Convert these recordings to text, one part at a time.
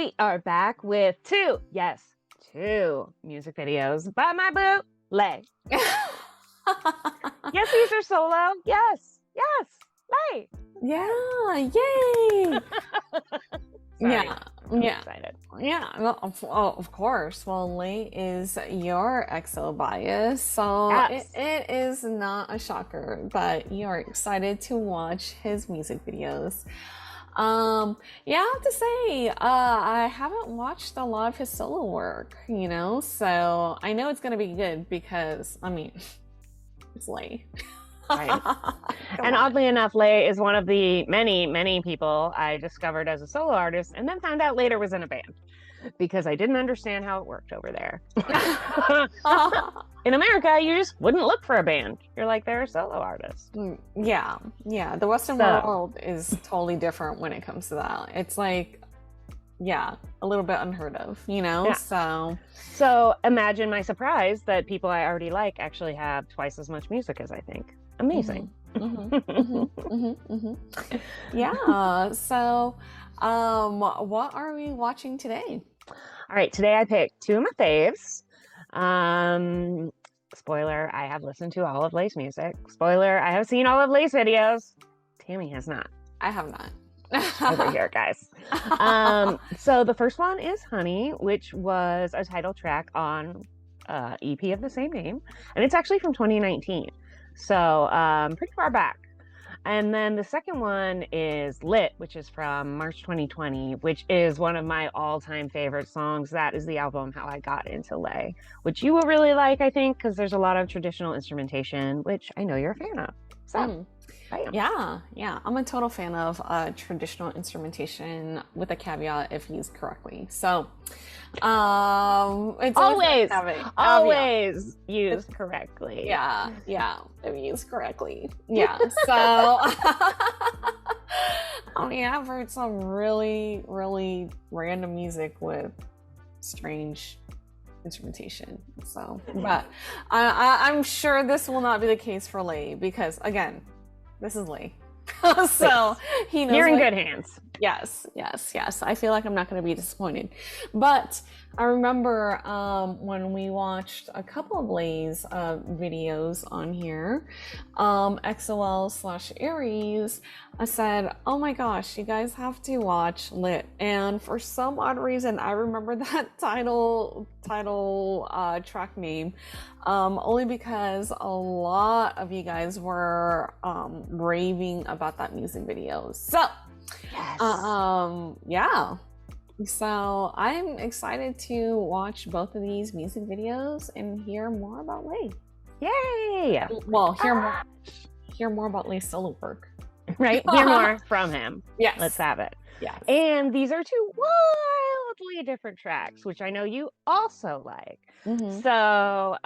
We are back with two music videos by my boo, Lay. Yes, these are solo. Yes, Lay. Yeah, yay! Sorry, Yeah, I'm yeah, excited. yeah. Well, of course. Well, Lay is your EXO bias, so Yes. it is not a shocker that you are excited to watch his music videos. Yeah, I have to say, I haven't watched a lot of his solo work, so I know it's gonna be good because, I mean, it's Lay. Right. And oddly enough, Lay is one of the many people I discovered as a solo artist and then found out later was in a band because I didn't understand how it worked over there. In America, you just wouldn't look for a band. You're like, they're a solo artist. Yeah. The Western world is totally different when it comes to that. It's like, yeah, a little bit unheard of, Yeah. So imagine my surprise that people I already like actually have twice as much music as I think. Amazing. Yeah. So, what are we watching today? All right, today I picked two of my faves. Spoiler, I have listened to all of Lay's music. Spoiler, I have seen all of Lay's videos. Tammy has not. I have not. Over here, guys. So the first one is Honey, which was a title track on EP of the same name. And it's actually from 2019. So pretty far back. And then the second one is Lit, which is from March 2020, which is one of my all-time favorite songs. That is the album How I Got Into Lay, which you will really like, I think, because there's a lot of traditional instrumentation, which I know you're a fan of. So, yeah. I'm a total fan of traditional instrumentation with a caveat if used correctly. So, it's always used correctly. Yeah, if used correctly. Yeah. So, I mean, I've heard some really, really random music with strange instrumentation. So, but I'm sure this will not be the case for Lay because, again, this is Lay. So he knows. You're in good hands. Yes. I feel like I'm not going to be disappointed. But I remember when we watched a couple of Lay's videos on here, XOL/Aries, I said, oh my gosh, you guys have to watch Lit. And for some odd reason, I remember that title track name only because a lot of you guys were raving about that music video. So, yes. Yeah. So I'm excited to watch both of these music videos and hear more about Lay. Yay! Well, hear more about Lay's solo work. Right? Hear more from him. Yes. Let's have it. Yes. And these are two wildly different tracks, which I know you also like. So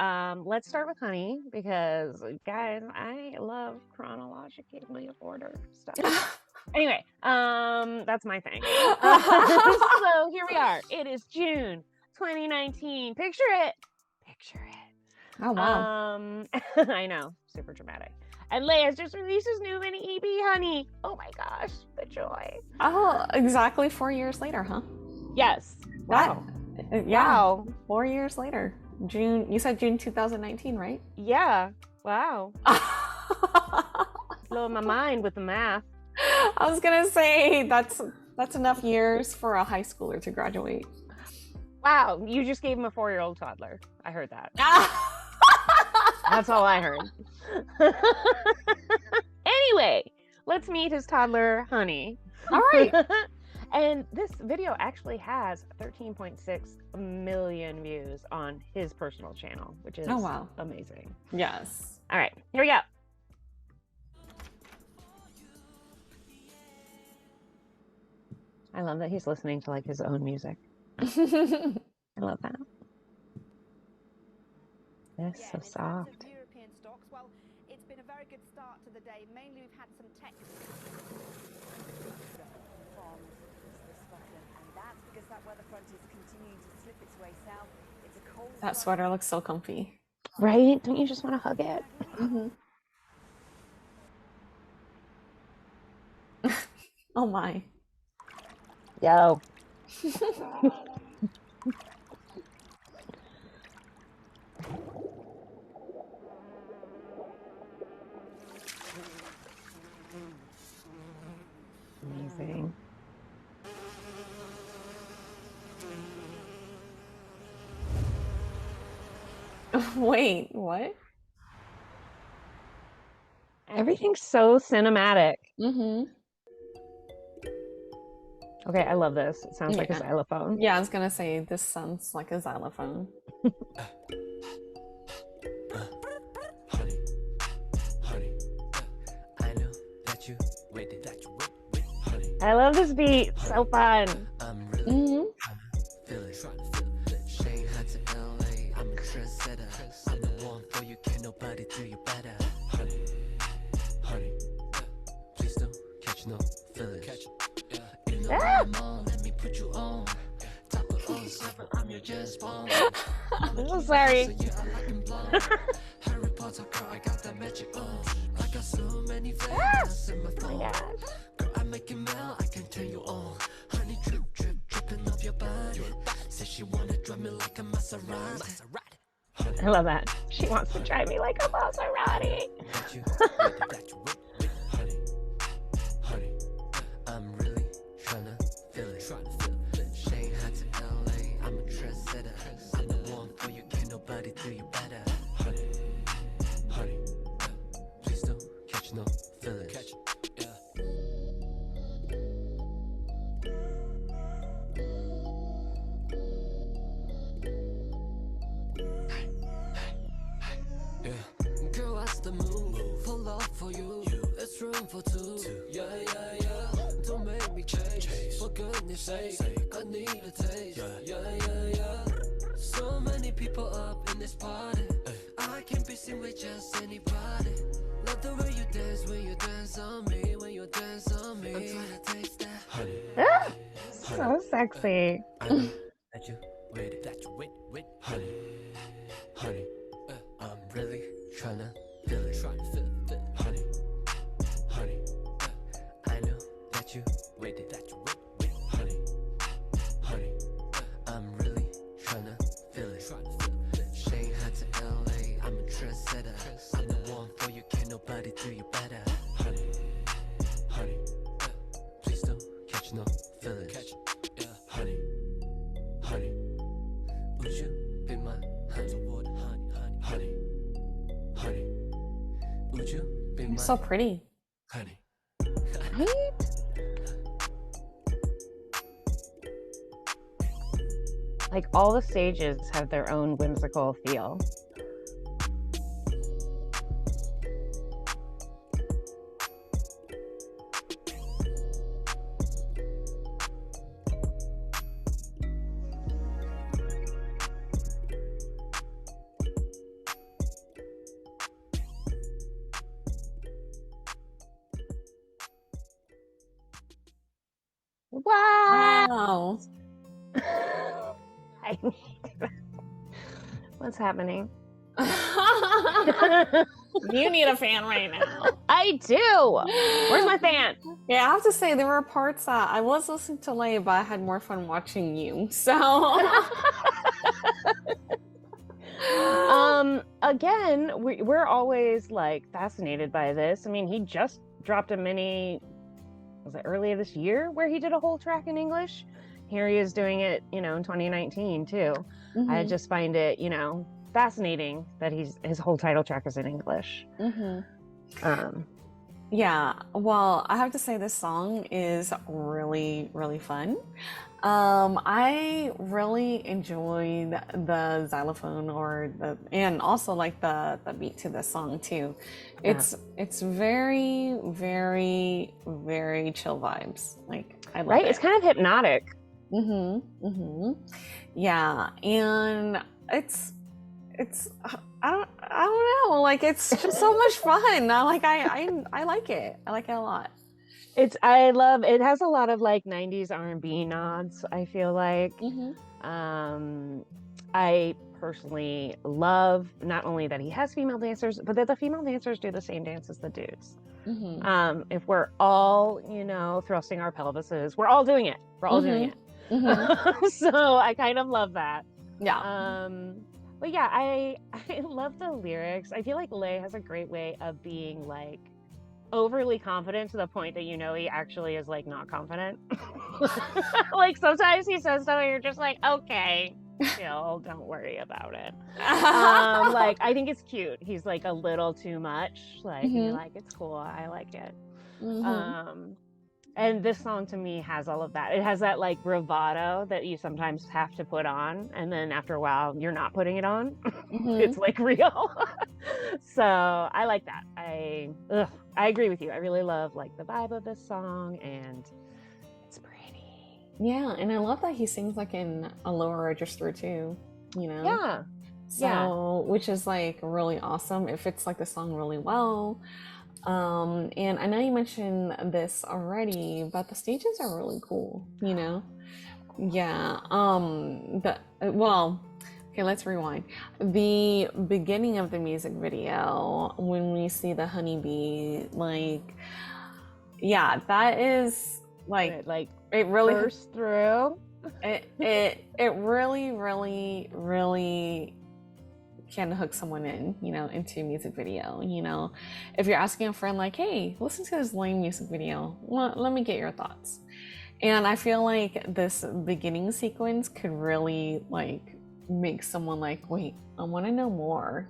let's start with Honey because, guys, I love chronologically order stuff. Anyway, that's my thing. So here we are. It is June 2019. Picture it. Oh, wow. I know. Super dramatic. And Lay has just released his new mini EP, Honey. Oh my gosh, the joy. Oh, exactly 4 years later, huh? Yes. Wow. Wow. 4 years later. June, you said June 2019, right? Yeah. Wow. Blowing my mind with the math. I was gonna say that's enough years for a high schooler to graduate. Wow, you just gave him a 4-year-old toddler. I heard that. That's all I heard. Anyway, let's meet his toddler, Honey. All right. And this video actually has 13.6 million views on his personal channel, which is amazing. Yes. All right, here we go. I love that he's listening to like his own music. I love that. It's so soft. European stocks, well, it's been a very good start to the day. Mainly we've had some tech from Scotland, and that's because that weather front is continuing to slip its way south. It's a cold. That sweater looks so comfy. Right? Don't you just want to hug it? Oh my. Yo. Amazing. Wait, what? Everything's so cinematic. Mm-hmm. Okay, I love this. It sounds like a Yeah. xylophone. Yeah, I was gonna say this sounds like a xylophone. Honey, honey, I know that you waited, honey. I love this beat. So fun. I'm really Mm-hmm. feel it. Shanghai to LA, I'm a trendsetter. I'm the one for you, can't nobody do you better. Honey, honey, please don't catch no feelings. You know I'm on, let me put you on. Top of 07, I'm your jazz bomb. I'm so sorry. So yeah, I like him blonde. Harry Potter, girl, I got that magic on. I got so many fans in my Oh phone. my gosh. Girl, I make it melt, I can turn you on. Honey drip, drip, dripping off your body. Said she wanna drive me like a Maserati. I love that. She wants to drive me like a Maserati. That you, honey, honey, I'm really tryna feel it. Shanghai to LA, I'm a trendsetter. I'm the one for you, can't nobody do you better. Honey, honey, please don't catch no feelings. Yeah. Girl, what's the move? For love for you. It's room for two. Yeah, yeah, yeah. Don't make me change. For goodness sake, I need a taste. Yeah, yeah, yeah. So many people up in this party. I can't be seen with just anybody. Love the way you dance when you dance on me. When you dance on me, I'm trying to taste that. Honey, So sexy. I know that you waited. Honey, honey, I'm really tryna feel it. Honey, honey, I know that you waited. Honey, honey, I'm really tryna feel it. Shanghai to LA, I'm a trendsetter. I'm the one for you, can't nobody do you better. Honey, honey, please don't catch no feelings. Honey, honey, would you be my honey? Honey, honey, would you be my So pretty. honey? Right? Like all the stages have their own whimsical feel. Wow. Wow. I need that. What's happening? You need a fan right now. I do. Where's my fan? Yeah, I have to say there were parts that I was listening to Lay, but I had more fun watching you. So Again, we're always like fascinated by this. I mean, he just dropped a mini, was it earlier this year, where he did a whole track in English. Here he is doing it, in 2019 too. I just find it, fascinating that his whole title track is in English. Yeah, well, I have to say this song is really, really fun. I really enjoyed the xylophone and also like the beat to the song too. Yeah. It's very, very, very chill vibes. Like I love Right? it. It's kind of hypnotic. Yeah, and it's I don't know, like it's just so much fun. I like it. I like it a lot. I love it. Has a lot of like 90s R&B nods, I feel like. I personally love not only that he has female dancers, but that the female dancers do the same dance as the dudes. Mm-hmm. If we're all, thrusting our pelvises, we're all doing it. We're all doing it. So I kind of love that. Yeah. But yeah, I love the lyrics. I feel like Lay has a great way of being like overly confident to the point that he actually is like not confident. Like sometimes he says something, you're just like, okay, chill, don't worry about it. Like I think it's cute. He's like a little too much. Like and you're like, it's cool, I like it. And this song to me has all of that. It has that like bravado that you sometimes have to put on, and then after a while you're not putting it on. It's like real. So I like that. I agree with you. I really love like the vibe of this song, and it's pretty. Yeah, and I love that he sings like in a lower register too, Yeah. So, which is like really awesome. It fits like the song really well. And I know you mentioned this already, but the stages are really cool, Yeah. Okay, let's rewind. The beginning of the music video, when we see the honeybee, like, yeah, that is like it really burst through. It really, really, really can hook someone in, into a music video. If you're asking a friend like, hey, listen to this Lay music video, let me get your thoughts. And I feel like this beginning sequence could really like make someone like, wait, I want to know more,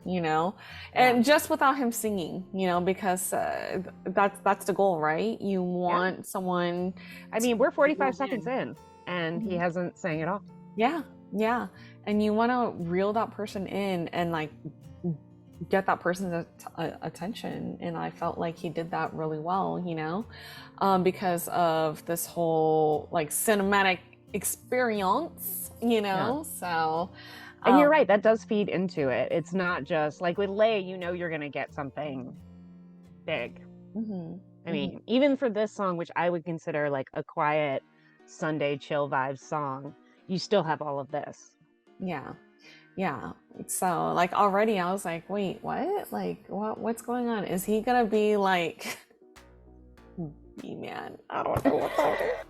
and just without him singing, because that's the goal, right? You want someone. I mean, we're 45 seconds in and he hasn't sang at all. Yeah. And you want to reel that person in and like get that person's attention. And I felt like he did that really well, because of this whole like cinematic experience, so. And you're right, that does feed into it. It's not just like with Lay, you're going to get something big. I mean, even for this song, which I would consider like a quiet Sunday chill vibes song, you still have all of this. Yeah. So like already I was like, wait, what? Like what's going on? Is he gonna be like B-man? I don't know what that is.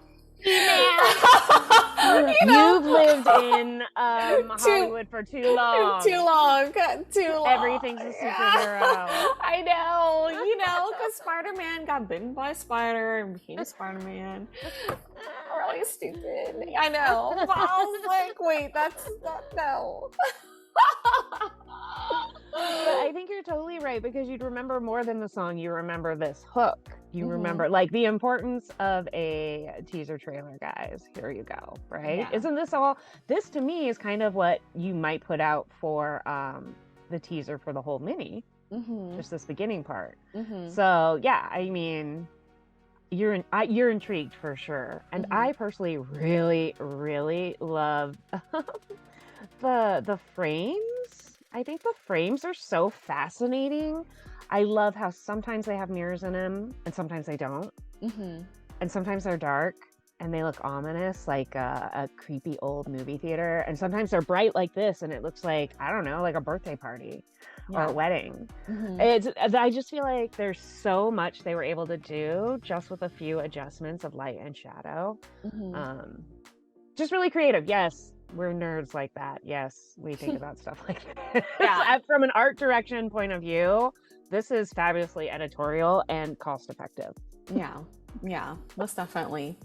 You've lived in Hollywood for too long. Too long. Everything's a superhero. I know, because Spider-Man got bitten by a spider and became Spider-Man. Really stupid. I know. But I was like, wait, that's not, no. But I think you're totally right, because you'd remember more than the song. You remember this hook. You remember like the importance of a teaser trailer, guys. Here you go, right? Yeah. Isn't this all? This to me is kind of what you might put out for the teaser for the whole mini. Just this beginning part. So yeah, I mean, you're intrigued for sure, and I personally really, really love the frames. I think the frames are so fascinating. I love how sometimes they have mirrors in them and sometimes they don't. And sometimes they're dark and they look ominous, like a creepy old movie theater. And sometimes they're bright like this and it looks like, I don't know, like a birthday party or a wedding. I just feel like there's so much they were able to do just with a few adjustments of light and shadow. Just really creative. Yes, we're nerds like that. Yes, we think about stuff like that. Yeah. From an art direction point of view, this is fabulously editorial and cost effective. Yeah, most definitely.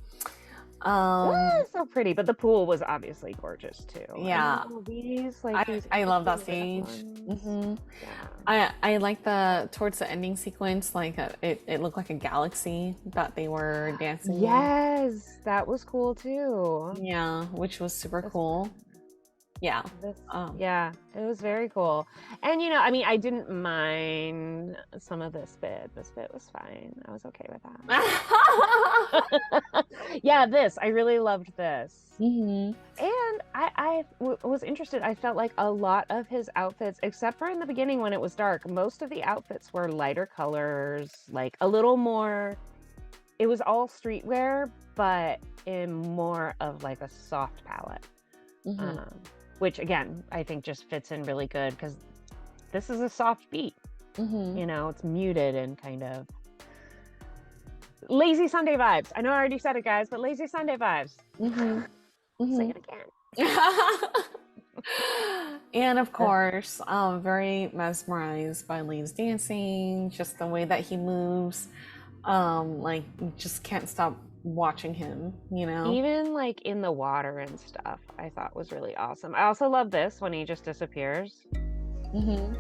So pretty, but the pool was obviously gorgeous too. Yeah, I love that stage. I like the towards the ending sequence, like it looked like a galaxy that they were dancing. Yes, that was cool too. Yeah, which was super cool. Yeah. Yeah, it was very cool. And I mean, I didn't mind some of this bit. This bit was fine. I was okay with that. Yeah, I really loved this. And I was interested. I felt like a lot of his outfits, except for in the beginning when it was dark, most of the outfits were lighter colors, like a little more, it was all streetwear, but in more of like a soft palette. Which again, I think just fits in really good because this is a soft beat. It's muted and kind of lazy Sunday vibes. I know I already said it, guys, but lazy Sunday vibes. Say it again. And of course, very mesmerized by Lee's dancing, just the way that he moves. Like you just can't stop watching him, you know? Even like in the water and stuff, I thought was really awesome. I also love this when he just disappears. Mm-hmm.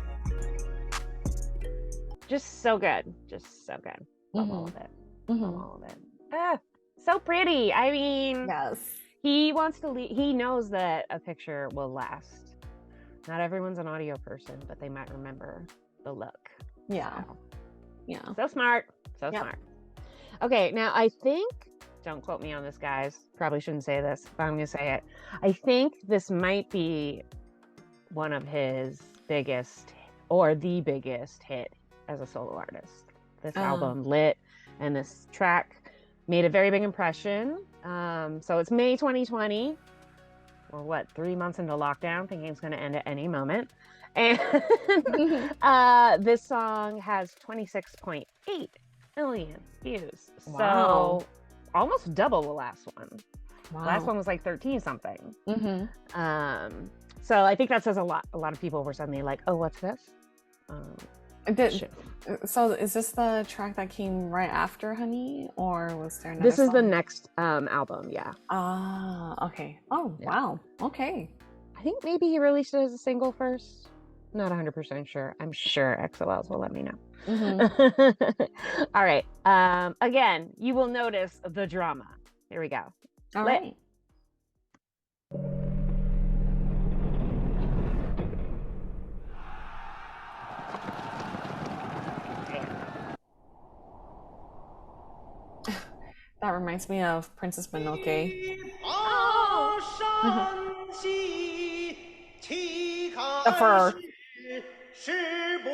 Just so good. Just so good. Love all of it. Love all of it. Ah, so pretty. I mean, Yes. he wants to leave. He knows that a picture will last. Not everyone's an audio person, but they might remember the look. Yeah. So, Yeah. so smart. So Yep. smart. Okay, now I think, don't quote me on this, guys. Probably shouldn't say this, but I'm going to say it. I think this might be one of his biggest or the biggest hit as a solo artist. This album, Lit, and this track made a very big impression. So it's May 2020. We're what, 3 months into lockdown, thinking it's going to end at any moment. And this song has 26.8 million views. Wow. So almost double the last one. Wow. Last one was like 13 something. Mm-hmm. So I think that says a lot. A lot of people were suddenly like, "Oh, what's this?" So is this the track that came right after Honey, or was there another This is the song? next album. Yeah, Ah, okay. Oh, Yeah. wow. Okay. I think maybe he released it as a single first. Not 100% sure. I'm sure XOLs will let me know. Mm-hmm. All right. Again, you will notice the drama. Here we go. All Lit. right. That reminds me of Princess Mononoke. The fur. 时不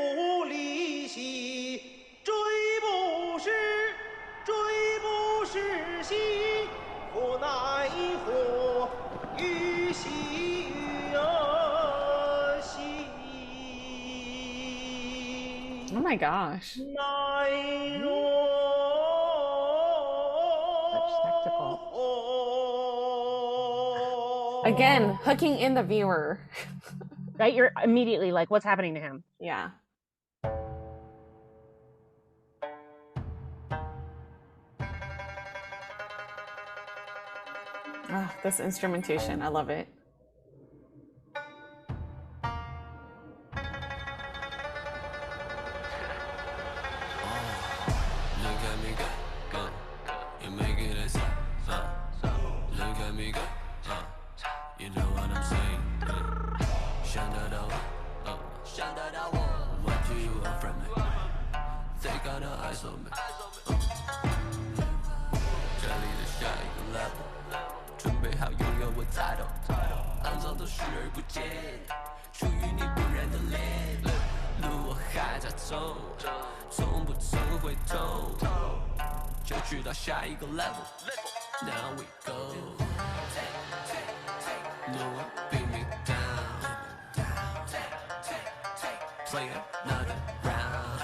离兮，追不是，追不是兮，无奈何于兮兮。 Oh my gosh. 奈若 Such spectacle. Again, hooking in the viewer. Right? You're immediately like, what's happening to him? Yeah. Oh, this instrumentation, I love it. Look at me go, you make it as look at me go, you know what I'm saying. 想得到我，想得到我 What do you want from me? They got no eyes on me. 这里的下一个 level， 准备好拥有我 title， 肮脏的视而不见，属于你不染的脸，路我还在走，从不曾回头，就去到下一个 level。Now we go. No one beat me down. Play another round.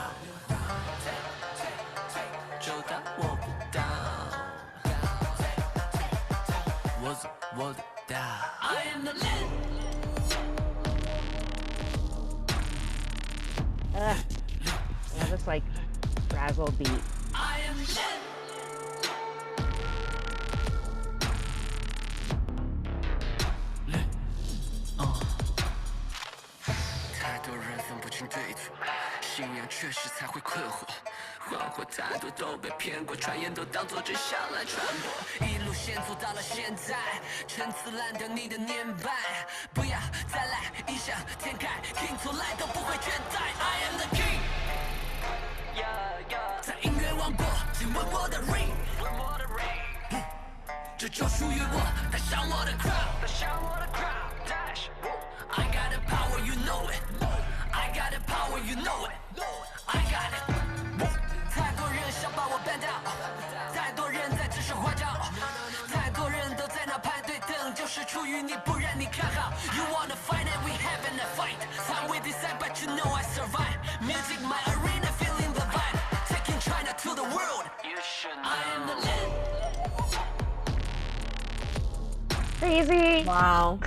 就当我不到，我走我的道。I am the legend. Yeah, this like frazzle beat. I am legend. 太多人分不清对错，信仰确实才会困惑。谎话太多都被骗过，传言都当作真相来传播。一路线走到了现在，陈词滥调你的年迈，不要再来异想天开，听从来都不会倦怠。I am the king， 在音乐王国，请问我的 ring， 这就属于我，带上我的 crowd。I got the power, you know it. I got the power, you know it. I got it. 太多人想把我 ban 掉，太多人在指手画脚，太多人都在那排队等，就是出于你，不然你看好。You wanna fight and we having a fight. Time we decide, but you know I survive. Music my arena, feeling the vibe. Taking China to the world. I am the legend. crazy? Wow.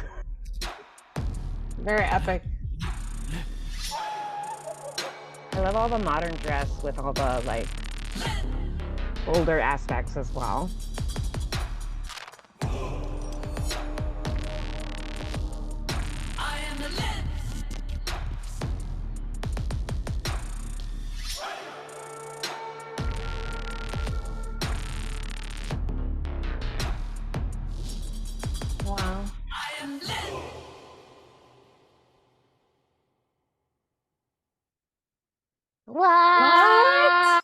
Very epic. I love all the modern dress with all the like older aspects as well. Wow. What?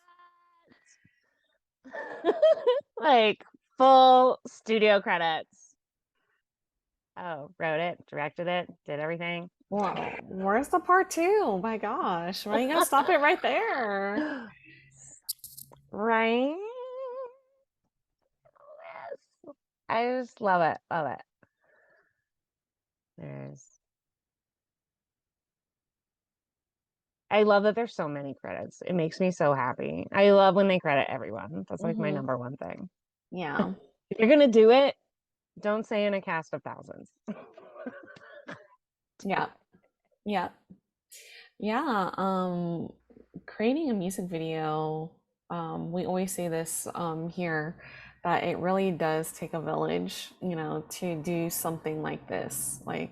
Like full studio credits. Oh, wrote it, directed it, did everything. Wow. Where's the part two? My gosh. Why are you gonna stop it right there? Right? Yes. I just love it. Love it. I love that there's so many credits. It makes me so happy. I love when they credit everyone. That's like my Mm-hmm. number one thing. Yeah. If you're gonna do it, don't say in a cast of thousands. Yeah. Yeah. Yeah. Creating a music video, we always say this here, that it really does take a village, to do something like this. Like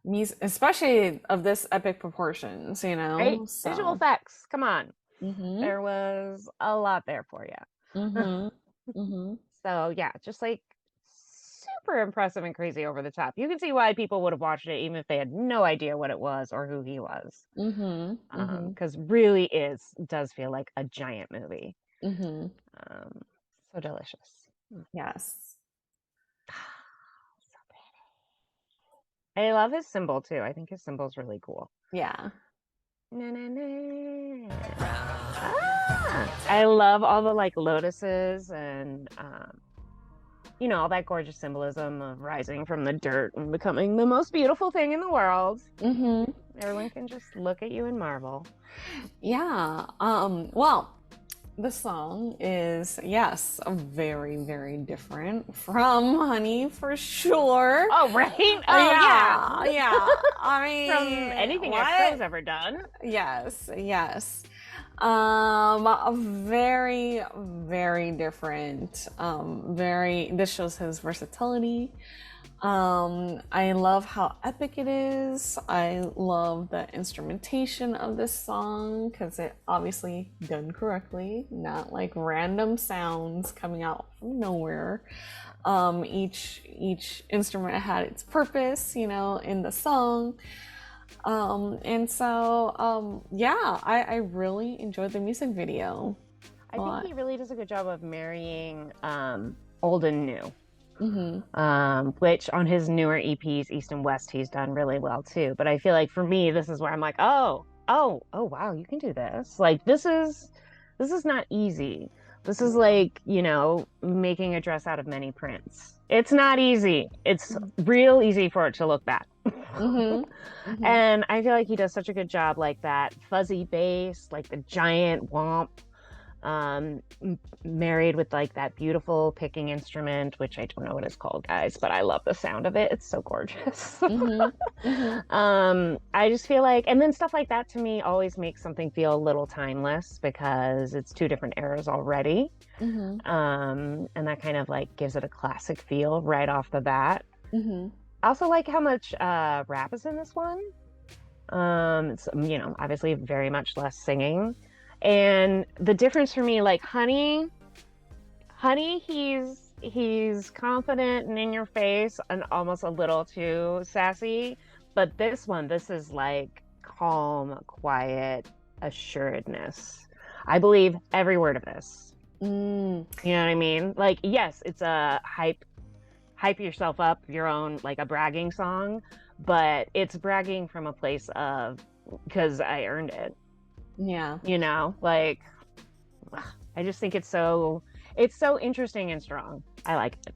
music, especially of this epic proportions, Right? Visual So effects. Come on. mm-hmm. There was a lot there for you. Mm-hmm. Mm-hmm. So yeah, just like super impressive and crazy over the top. You can see why people would have watched it even if they had no idea what it was or who he was. Mm-hmm. Mm-hmm. Because really does feel like a giant movie. Mm-hmm. So delicious. Yes. So pretty. I love his symbol too. I think his symbol's really cool. Yeah. Na, na, na. I love all the like lotuses and all that gorgeous symbolism of rising from the dirt and becoming the most beautiful thing in the world. Mm-hmm. Everyone can just look at you and marvel. Yeah. Well, the song is, yes, very, very different from Honey for sure. Oh, right? Oh, yeah. Yeah. I mean, from anything EXO's ever done. Yes, yes. Very, very different. This shows his versatility. I love how epic it is. I love the instrumentation of this song because it obviously done correctly, not like random sounds coming out from nowhere. Each instrument had its purpose, in the song. And so, yeah, I really enjoyed the music video. I think he really does a good job of marrying old and new. Mm-hmm. Which on his newer EPs, East and West, he's done really well too. But I feel like for me, this is where I'm like, oh, wow, you can do this. Like this is not easy. This is like, making a dress out of many prints. It's not easy. It's real easy for it to look bad. Mm-hmm. Mm-hmm. And I feel like he does such a good job, like that fuzzy bass, like the giant womp, married with like that beautiful picking instrument, which I don't know what it's called, guys, but I love the sound of it. It's so gorgeous. Mm-hmm. Mm-hmm. I just feel like, and then stuff like that to me always makes something feel a little timeless because it's two different eras already. Mm-hmm. And that kind of like gives it a classic feel right off the bat. Mm-hmm. I also like how much rap is in this one. It's obviously very much less singing. And the difference for me, like Honey, he's confident and in your face and almost a little too sassy. But this is like calm, quiet, assuredness. I believe every word of this. You know what I mean? Like, yes, it's a hype yourself up, your own, like a bragging song, but it's bragging from a place of, because I earned it. Yeah. Like I just think it's so interesting and strong. I like it.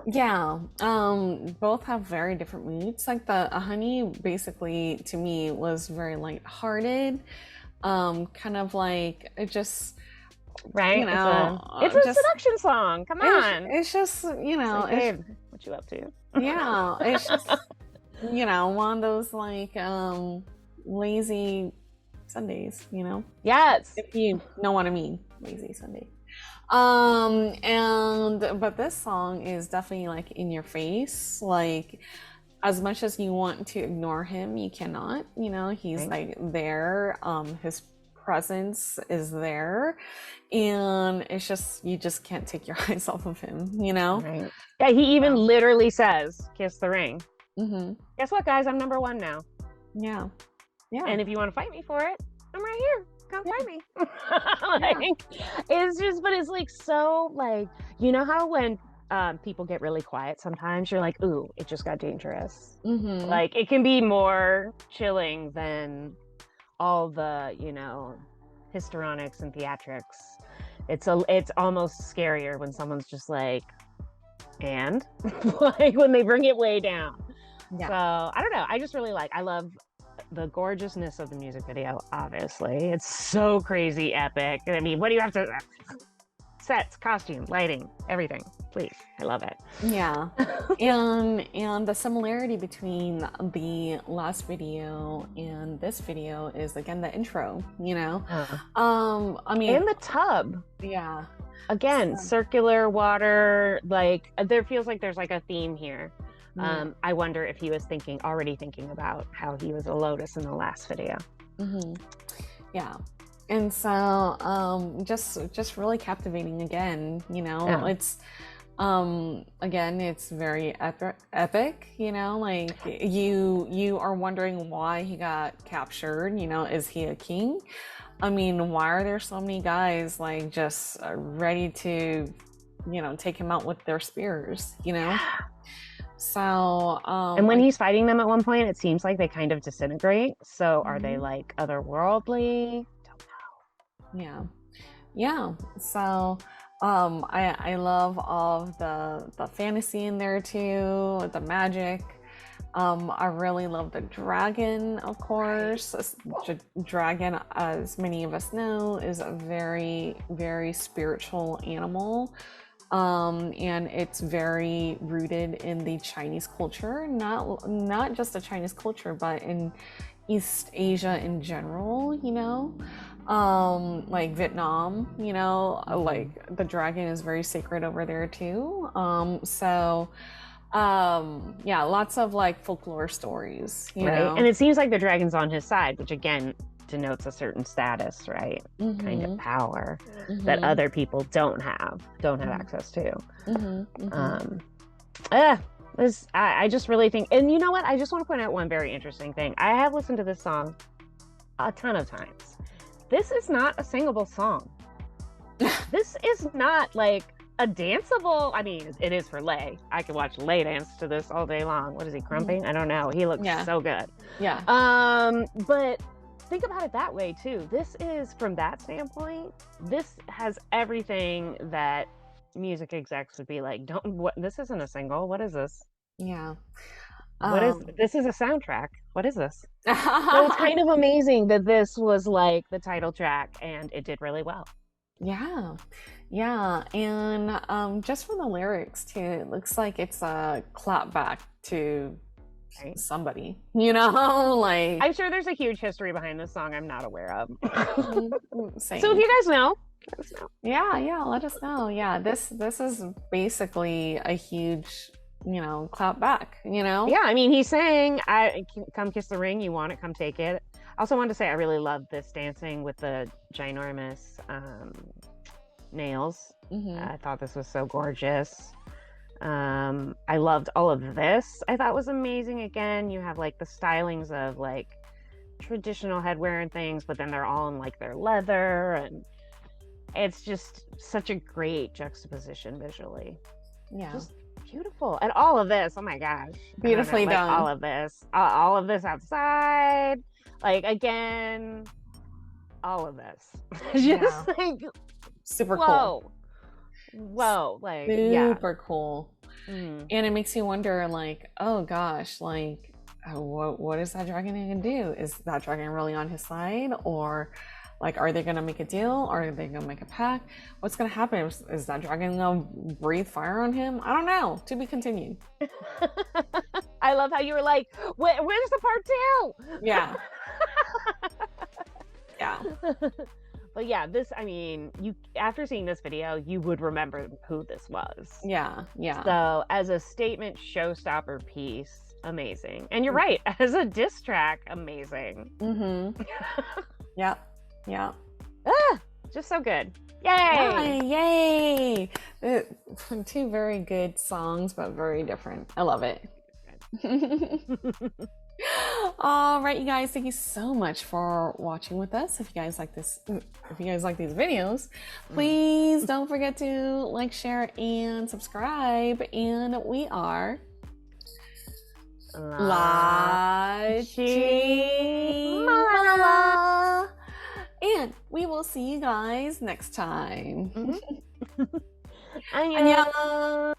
Yeah. Both have very different moods. Like the Honey basically to me was very lighthearted. Kind of like it just right. It's a seduction song. Come on. It's just, it's like, babe, What you up to? Yeah, it's just, one of those like lazy Sundays, Yes. if you know what I mean, lazy Sunday. But this song is definitely like in your face. Like, as much as you want to ignore him, you cannot. He's Right. like there. His presence is there, and it's just, you just can't take your eyes off of him. Right. Yeah, he even literally says, "Kiss the ring." Mm-hmm. Guess what, guys? I'm number one now. Yeah. Yeah. And if you want to fight me for it, I'm right here. Come fight me. Like, it's just, but it's like so like, you know how when people get really quiet sometimes, you're like, ooh, it just got dangerous. Mm-hmm. Like, it can be more chilling than all the, histrionics and theatrics. It's almost scarier when someone's just like, and like when they bring it way down. Yeah. So I don't know. I just really I love the gorgeousness of the music video. Obviously, it's so crazy epic. I mean, what do you have to? Sets, costume, lighting, everything. Please, I love it. Yeah. and the similarity between the last video and this video is again the intro. I mean, in the tub. Yeah. Again, circular water. Like, there feels like there's like a theme here. I wonder if he was already thinking about how he was a lotus in the last video. Mm-hmm. Yeah. And so just really captivating again. It's again, it's very epic. Like, you are wondering why he got captured. Is he a king? I mean, why are there so many guys like just ready to take him out with their spears? So and when he's fighting them at one point, it seems like they kind of disintegrate. So are they like otherworldly? Don't know. Yeah. So I love all of the fantasy in there too, the magic. I really love the dragon, of course. Dragon, as many of us know, is a very, very spiritual animal. And it's very rooted in the Chinese culture, not just the Chinese culture, but in East Asia in general, like Vietnam, like the dragon is very sacred over there too. Yeah, lots of like folklore stories, right? And it seems like the dragon's on his side, which again denotes a certain status, right? Mm-hmm. Kind of power Mm-hmm. that other people don't have access to. Mm-hmm. Mm-hmm. I just really think, and you know what? I just want to point out one very interesting thing. I have listened to this song a ton of times. This is not a singable song. This is not like a danceable. I mean, it is for Lay. I could watch Lay dance to this all day long. What is he, crumping? I don't know. He looks so good. Yeah. But think about it that way too. This is, from that standpoint, this has everything that music execs would be like, this isn't a single. What is this? Yeah. This is a soundtrack. What is this? So it's kind of amazing that this was like the title track and it did really well. Yeah. And just from the lyrics too, it looks like it's a clap back to somebody, like, I'm sure there's a huge history behind this song I'm not aware of. Same. So if you guys know, let us know. Yeah, let us know. Yeah, this is basically a huge, clap back, Yeah, I mean, he's saying, come kiss the ring, you want it, come take it. I also wanted to say I really love this dancing with the ginormous nails. Mm-hmm. I thought this was so gorgeous. I loved all of this. I thought was amazing. Again, you have like the stylings of like traditional headwear and things, but then they're all in like their leather, and it's just such a great juxtaposition visually. Yeah, just beautiful. And all of this, oh my gosh, beautifully done. All of this outside, like, again, all of this, just like super cool. Whoa, like, super cool. Mm. And it makes you wonder, like, oh gosh, like, what is that dragon gonna do? Is that dragon really on his side, or Like, are they gonna make a deal? Are they gonna make a pact? What's gonna happen? Is that dragon gonna breathe fire on him? I don't know. To be continued. I love how you were like, where's the part 2? Yeah. Yeah. But yeah, this, I mean, you after seeing this video, you would remember who this was. Yeah. Yeah. So as a statement showstopper piece, amazing. And you're right, as a diss track, amazing. Mm-hmm. Yeah. Yeah. Just so good. Yay! Yay! Two very good songs, but very different. I love it. All right, you guys, thank you so much for watching with us. If you guys like these videos, please don't forget to like, share, and subscribe. And we are LaChiMoLaLa. And we will see you guys next time. Annyeong.